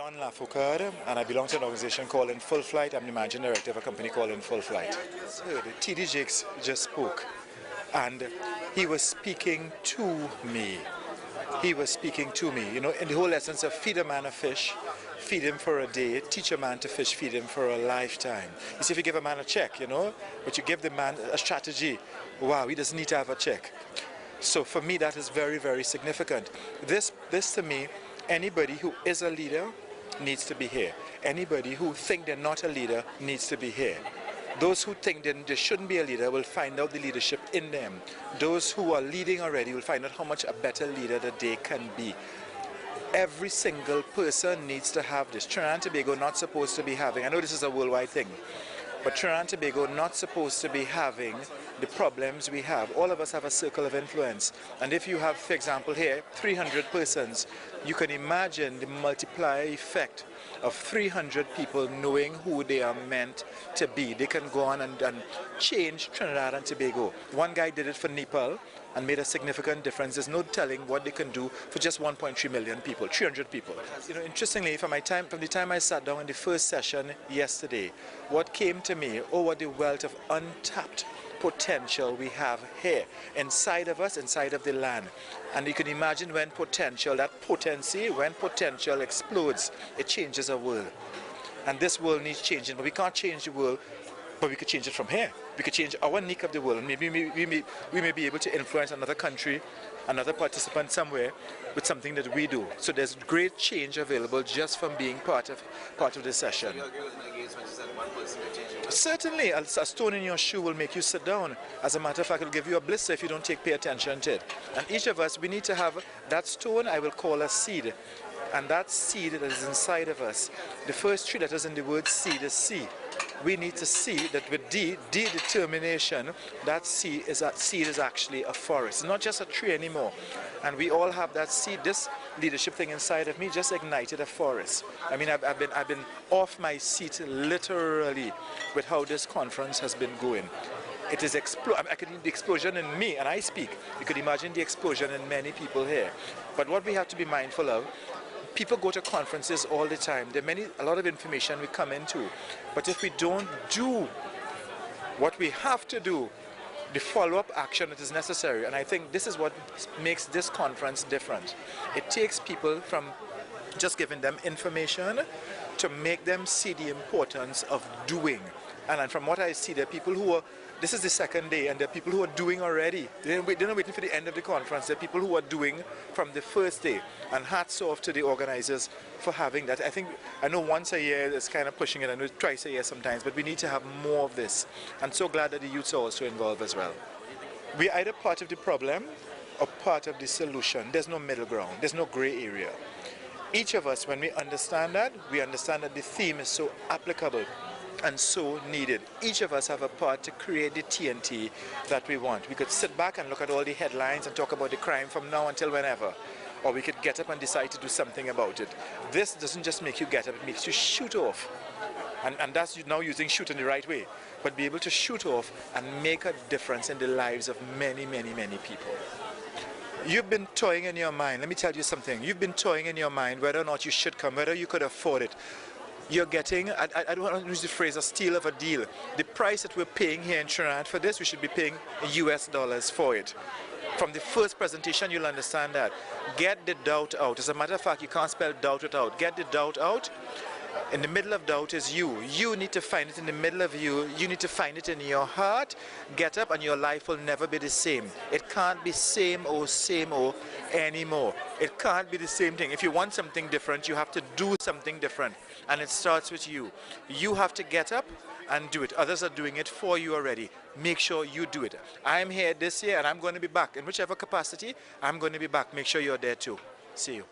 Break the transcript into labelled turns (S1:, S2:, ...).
S1: Don La Foucade, and I belong to an organization called In Full Flight. I'm the managing director of a company called In Full Flight. T.D. Jakes just spoke, and he was speaking to me. He was speaking to me, you know, in the whole essence of feed a man a fish, feed him for a day, teach a man to fish, feed him for a lifetime. You see, if you give a man a check, you know, but you give the man a strategy, wow, he doesn't need to have a check. So for me, that is very, very significant. This to me, anybody who is a leader needs to be here. Anybody who think they're not a leader needs to be here. Those who think they shouldn't be a leader will find out the leadership in them. Those who are leading already will find out how much a better leader that they can be. Every single person needs to have this. Trinidad and Tobago not supposed to be having, I know this is a worldwide thing, but Trinidad and Tobago not supposed to be having the problems we have. All of us have a circle of influence. And if you have, for example, here, 300 persons, you can imagine the multiplier effect of 300 people knowing who they are meant to be. They can go on and change Trinidad and Tobago. One guy did it for Nepal and made a significant difference. There's no telling what they can do for just 1.3 million people, 300 people. You know, interestingly, from the time I sat down in the first session yesterday, what came to me, what the wealth of untapped potential we have here, inside of us, inside of the land. And you can imagine when potential, that potency, when potential explodes, it changes a world. And this world needs changing, but we can't change the world, but we could change it from here. We could change our niche of the world, and maybe we may be able to influence another country, another participant somewhere with something that we do. So there's great change available just from being part of this session. Certainly, a stone in your shoe will make you sit down. As a matter of fact, it will give you a blister if you don't pay attention to it. And each of us, we need to have that stone I will call a seed. And that seed that is inside of us, the first three letters in the word seed is C. We need to see that with D determination, that seed is actually a forest. It's not just a tree anymore. And we all have that seed. This leadership thing inside of me just ignited a forest. I mean, I've been off my seat literally with how this conference has been going. It is I could the explosion in me, and I speak. You could imagine the explosion in many people here. But what we have to be mindful of, people go to conferences all the time. There are a lot of information we come into. But if we don't do what we have to do, the follow-up action that is necessary, and I think this is what makes this conference different. It takes people from just giving them information to make them see the importance of doing. And from what I see, there are people who are, this is the second day, and there are people who are doing already. They're not waiting for the end of the conference. There are people who are doing from the first day. And hats off to the organizers for having that. I know once a year it's kind of pushing it, I know twice a year sometimes, but we need to have more of this. I'm so glad that the youths are also involved as well. We're either part of the problem or part of the solution. There's no middle ground. There's no gray area. Each of us, when we understand that the theme is so applicable and so needed. Each of us have a part to create the TNT that we want. We could sit back and look at all the headlines and talk about the crime from now until whenever. Or we could get up and decide to do something about it. This doesn't just make you get up, it makes you shoot off. And that's now using shoot in the right way. But be able to shoot off and make a difference in the lives of many, many, many people. You've been toying in your mind, let me tell you something. You've been toying in your mind whether or not you should come, whether you could afford it. You're getting, I don't want to use the phrase, a steal of a deal. The price that we're paying here in Trinidad for this, we should be paying US dollars for it. From the first presentation, you'll understand that. Get the doubt out. As a matter of fact, you can't spell doubt without. Get the doubt out. In the middle of doubt is you. You need to find it in the middle of you. You need to find it in your heart. Get up and your life will never be the same. It can't be same old anymore. It can't be the same thing. If you want something different, you have to do something different. And it starts with you. You have to get up and do it. Others are doing it for you already. Make sure you do it. I'm here this year and I'm going to be back. In whichever capacity, I'm going to be back. Make sure you're there too. See you.